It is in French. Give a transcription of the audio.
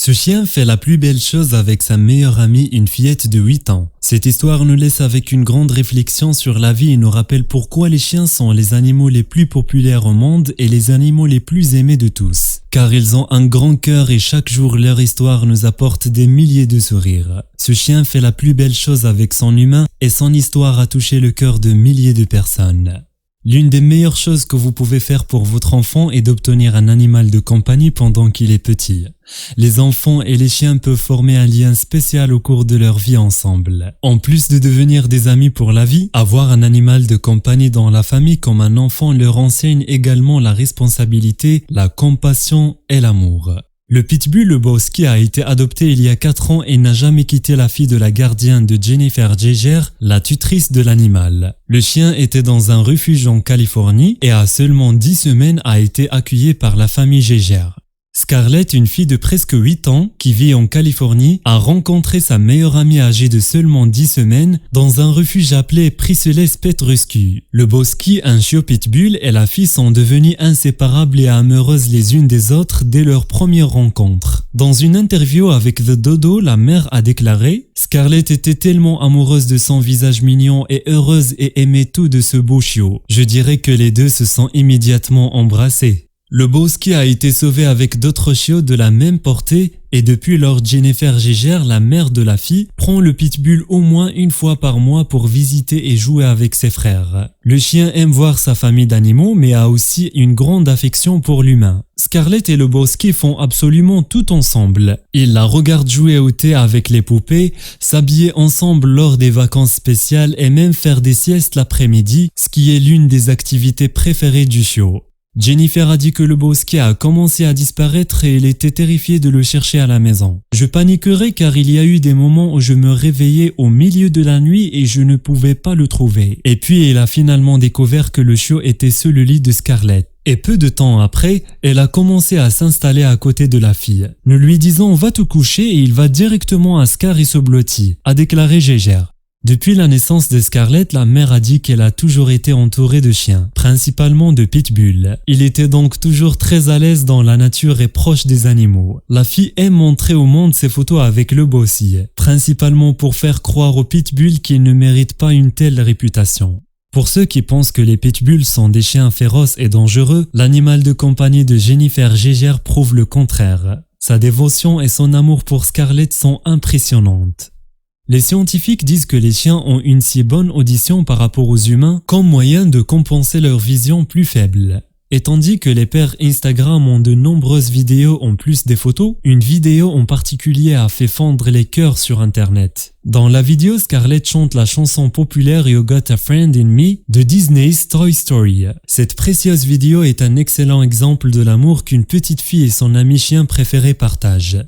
Ce chien fait la plus belle chose avec sa meilleure amie, une fillette de 8 ans. Cette histoire nous laisse avec une grande réflexion sur la vie et nous rappelle pourquoi les chiens sont les animaux les plus populaires au monde et les animaux les plus aimés de tous. Car ils ont un grand cœur et chaque jour leur histoire nous apporte des milliers de sourires. Ce chien fait la plus belle chose avec son humain et son histoire a touché le cœur de milliers de personnes. L'une des meilleures choses que vous pouvez faire pour votre enfant est d'obtenir un animal de compagnie pendant qu'il est petit. Les enfants et les chiens peuvent former un lien spécial au cours de leur vie ensemble. En plus de devenir des amis pour la vie, avoir un animal de compagnie dans la famille comme un enfant leur enseigne également la responsabilité, la compassion et l'amour. Le pitbull Lebowski a été adopté il y a 4 ans et n'a jamais quitté la fille de la gardienne de Jennifer Jaeger, la tutrice de l'animal. Le chien était dans un refuge en Californie et à seulement 10 semaines a été accueilli par la famille Jaeger. Scarlett, une fille de presque 8 ans qui vit en Californie, a rencontré sa meilleure amie âgée de seulement 10 semaines dans un refuge appelé Priceless Pet Rescue. Lebowski, un chiot pitbull, et la fille sont devenus inséparables et amoureuses les unes des autres dès leur première rencontre. Dans une interview avec The Dodo, la mère a déclaré « Scarlett était tellement amoureuse de son visage mignon et heureuse et aimait tout de ce beau chiot. Je dirais que les deux se sont immédiatement embrassés. » Lebowski a été sauvé avec d'autres chiots de la même portée et depuis lors Jennifer Jaeger, la mère de la fille, prend le pitbull au moins une fois par mois pour visiter et jouer avec ses frères. Le chien aime voir sa famille d'animaux mais a aussi une grande affection pour l'humain. Scarlett et Lebowski font absolument tout ensemble. Ils la regardent jouer au thé avec les poupées, s'habiller ensemble lors des vacances spéciales et même faire des siestes l'après-midi, ce qui est l'une des activités préférées du chiot. Jennifer a dit que Lebowski a commencé à disparaître et elle était terrifiée de le chercher à la maison. Je paniquerais car il y a eu des moments où je me réveillais au milieu de la nuit et je ne pouvais pas le trouver. Et puis elle a finalement découvert que le chiot était sur le lit de Scarlett. Et peu de temps après, elle a commencé à s'installer à côté de la fille. Nous lui disons « va te coucher » et il va directement à Scar et se blottit, a déclaré Jaeger. Depuis la naissance de Scarlett, la mère a dit qu'elle a toujours été entourée de chiens, principalement de pitbulls. Il était donc toujours très à l'aise dans la nature et proche des animaux. La fille aime montrer au monde ses photos avec Lebowski, principalement pour faire croire aux pitbulls qu'ils ne méritent pas une telle réputation. Pour ceux qui pensent que les pitbulls sont des chiens féroces et dangereux, l'animal de compagnie de Jennifer Jaeger prouve le contraire. Sa dévotion et son amour pour Scarlett sont impressionnantes. Les scientifiques disent que les chiens ont une si bonne audition par rapport aux humains comme moyen de compenser leur vision plus faible. Et tandis que les pères Instagram ont de nombreuses vidéos en plus des photos, une vidéo en particulier a fait fondre les cœurs sur internet. Dans la vidéo, Scarlett chante la chanson populaire You Got a Friend in Me de Disney's Toy Story. Cette précieuse vidéo est un excellent exemple de l'amour qu'une petite fille et son ami chien préféré partagent.